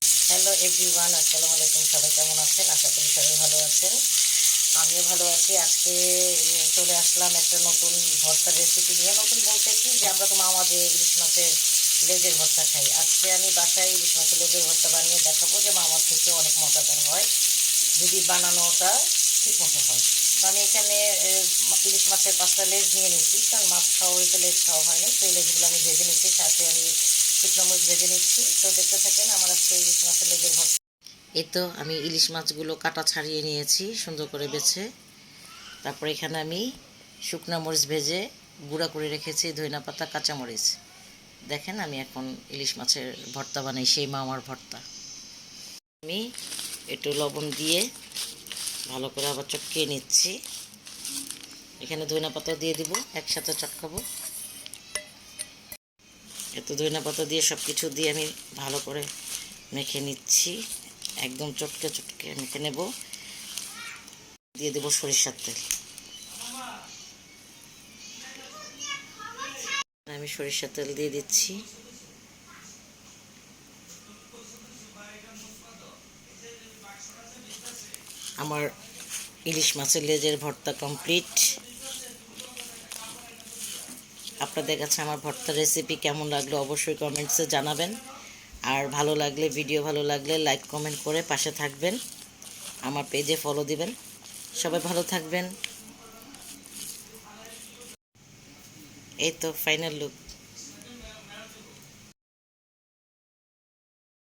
Hello everyone, আসসালামু আলাইকুম। সবাই কেমন আছেন? আশা করি সবাই ভালো আছেন। আমিও ভালো আছি। আজকে চলে আসলাম একটা নতুন ভর্তার রেসিপি নিয়ে। নতুন বলতে কি, যে আমরা তো মামা যে ইলিশ মাছের লেজের ভর্তা খাই, আজকে আমি বাসায় ইলিশ মাছের লেজের ভর্তা বানিয়ে দেখাবো যে মামার থেকে অনেক মজাদার হয় যদি বানানোটা ঠিক মতো হয়। তো আমি এখানে ইলিশ মাছের 5টা লেজ নিয়ে নিয়েছি, কারণ মাছ খাওয়া হয়েছে, লেজ খাওয়া হয়নি। তো এই লেজগুলো আমি ভেজে নিচ্ছি, সাথে আমি শুকনো মরিচ ভেজে নিচ্ছি। তো দেখতে থাকেন আমার আজকে ইলিশ মাছের লেজের ভর্তা। এই তো আমি ইলিশ মাছগুলো কাটা ছাড়িয়ে নিয়েছি সুন্দর করে বেছে। তারপর এখানে আমি শুকনো মরিচ ভেজে গুঁড়া করে রেখেছি, ধনিয়া পাতা, কাঁচামরিচ। দেখেন আমি এখন ইলিশ মাছের ভর্তা বানাই, সেই মামার ভর্তা। আমি একটু লবণ দিয়ে ভালো করে আবার চটকিয়ে নিচ্ছি। এখানে ধনিয়া পাতা দিয়ে দিব, একসাথে চটকাবো। এত ধনিয়া পাতা দিয়ে সব কিছু দিয়ে আমি ভালো করে মেখে নিচ্ছি, একদম চটকে চটকে মেখে নেব। দিয়ে দেবো সরিষার তেল। আমি সরিষার তেল দিয়ে দিচ্ছি। আমার ইলিশ মাছের লেজের ভর্তা কমপ্লিট। আপনাদের কাছে আমার ভর্তার রেসিপি কেমন লাগলো অবশ্যই কমেন্টসে জানাবেন। আর ভালো লাগলে, ভিডিও ভালো লাগলে লাইক কমেন্ট করে পাশে থাকবেন, আমার পেজে ফলো দিবেন। সবাই ভালো থাকবেন। এই তো ফাইনাল লুক।